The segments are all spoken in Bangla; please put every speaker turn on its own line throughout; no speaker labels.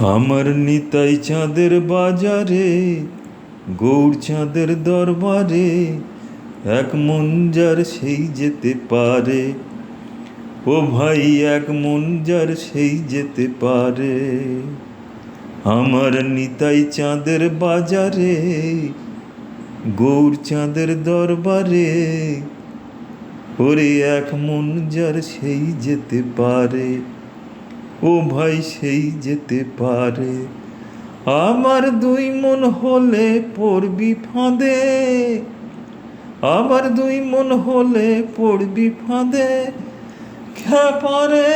আমার নিতাই চাঁদের বাজারে, গৌরচাঁদের দরবারে, এক মন যার সেই যেতে পারে। ও ভাই, এক মন যার সেই যেতে পারে। আমার নিতাই চাঁদের বাজারে, গৌরচাঁদের দরবারে, ওরে এক মন যার সেই যেতে পারে। ও ভাই, সেই যেতে পারে। আমার দুই মন হলে পড়বি ফাঁদে, আবার দুই মন হলে পড়বি ফাঁদে। খেপারে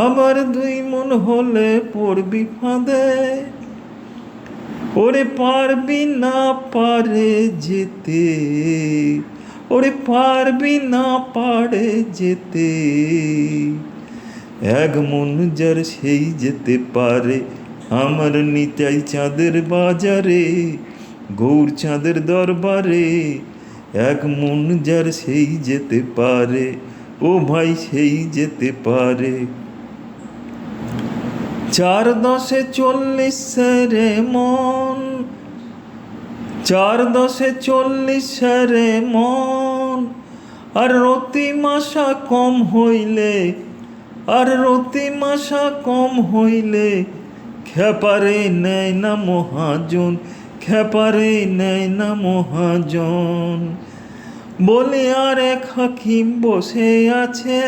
আমার দুই মন হলে পড়বি ফাঁদে। ওরে পারবি না পারে যেতে, ওরে পারবি না পারে যেতে। এক মন যার সেই যেতে পারে। আমার নিতাই চাঁদের বাজারে, গৌরচাঁদের দরবারে, এক মন যার সেই যেতে পারে। ও ভাই, সেই যেতে পারে। 4 10 40 রে মন, 4 10 40 রে মন। আর রতি মাসা কম হইলে, আর রতি মাসা কম হইলে, খেপারে নেয় না মহাজন, খেপারে নেয় না মহাজন। বলি আর এক হাকিম বসে আছে,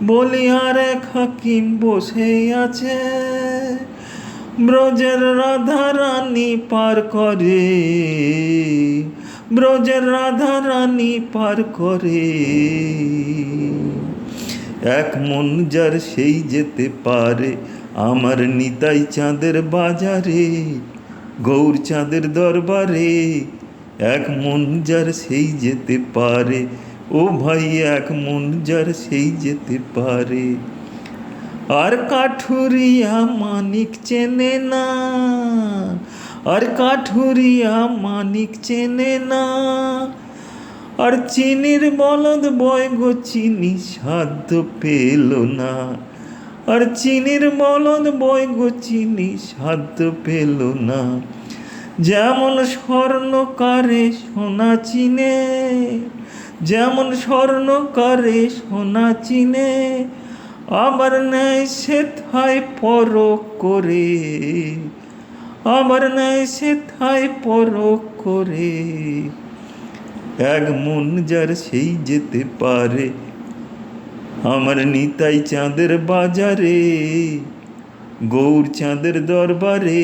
বলি আর এক হাকিম বসে আছে। ব্রজের রাধা রানী পার করে, ব্রজের রাধা রানী পার করে। এক মন যার সেই যেতে পারে। আমার নিতাই চাঁদের বাজারে, গৌরচাঁদের দরবারে, এক মন যার সেই যেতে পারে। ও ভাই, এক মন যার সেই যেতে পারে। আর কাঠুরিয়া মানিক চেনে না, আর কাঠুরিয়া মানিক চেনে না। আর চিনির বলদ বয় গো চিনি সাধ্য পেল না, আর চিনির বলদ বয় গো চিনি সাধ্য পেল না। যেমন স্বর্ণকারে সোনা চিনে, যেমন স্বর্ণকারে সোনা চিনে, আবার নেয় সেথায় পরখ করে, আবার নেয় সেথায় পরখ করে। এক মন যার সেই যেতে পারে। আমার নিতাই চাঁদের বাজারে, গৌরচাঁদের দরবারে,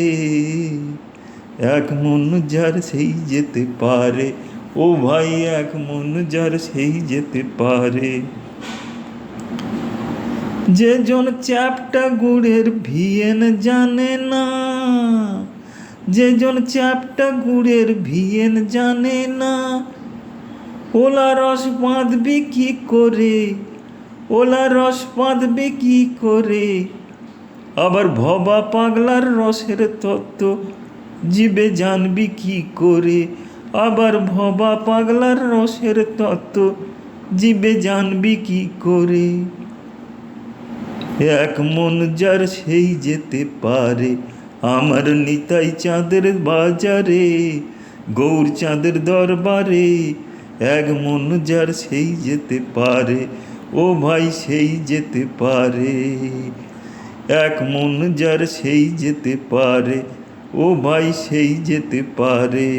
এক মন যার সেই যেতে পারে। ও ভাই, এক মন যার সেই যেতে পারে। যে জন চ্যাপটা গুড়ের ভিয়েন জানে না, যে জন চ্যাপটা গুড়ের ভিয়েন জানে না, ওলা রস বাঁধবি কি করে, ওলা রস বাঁধবি কি করে। আবার ভবা পাগলার রসের তত্ত্ব জিবে জানবি কি করে। আবার ভবা পাগলার রসের তত্ত্ব জিবে জানবি কি করে। এক মন যার সেই যেতে পারে। আমার নিতাই চাঁদের বাজারে, গৌরচাঁদের দরবারে, এক মন যার সেই যেতে পারে। ও ভাই, সেই যেতে পারে। এক মন যার সেই যেতে পারে। ও ভাই, সেই যেতে পারে।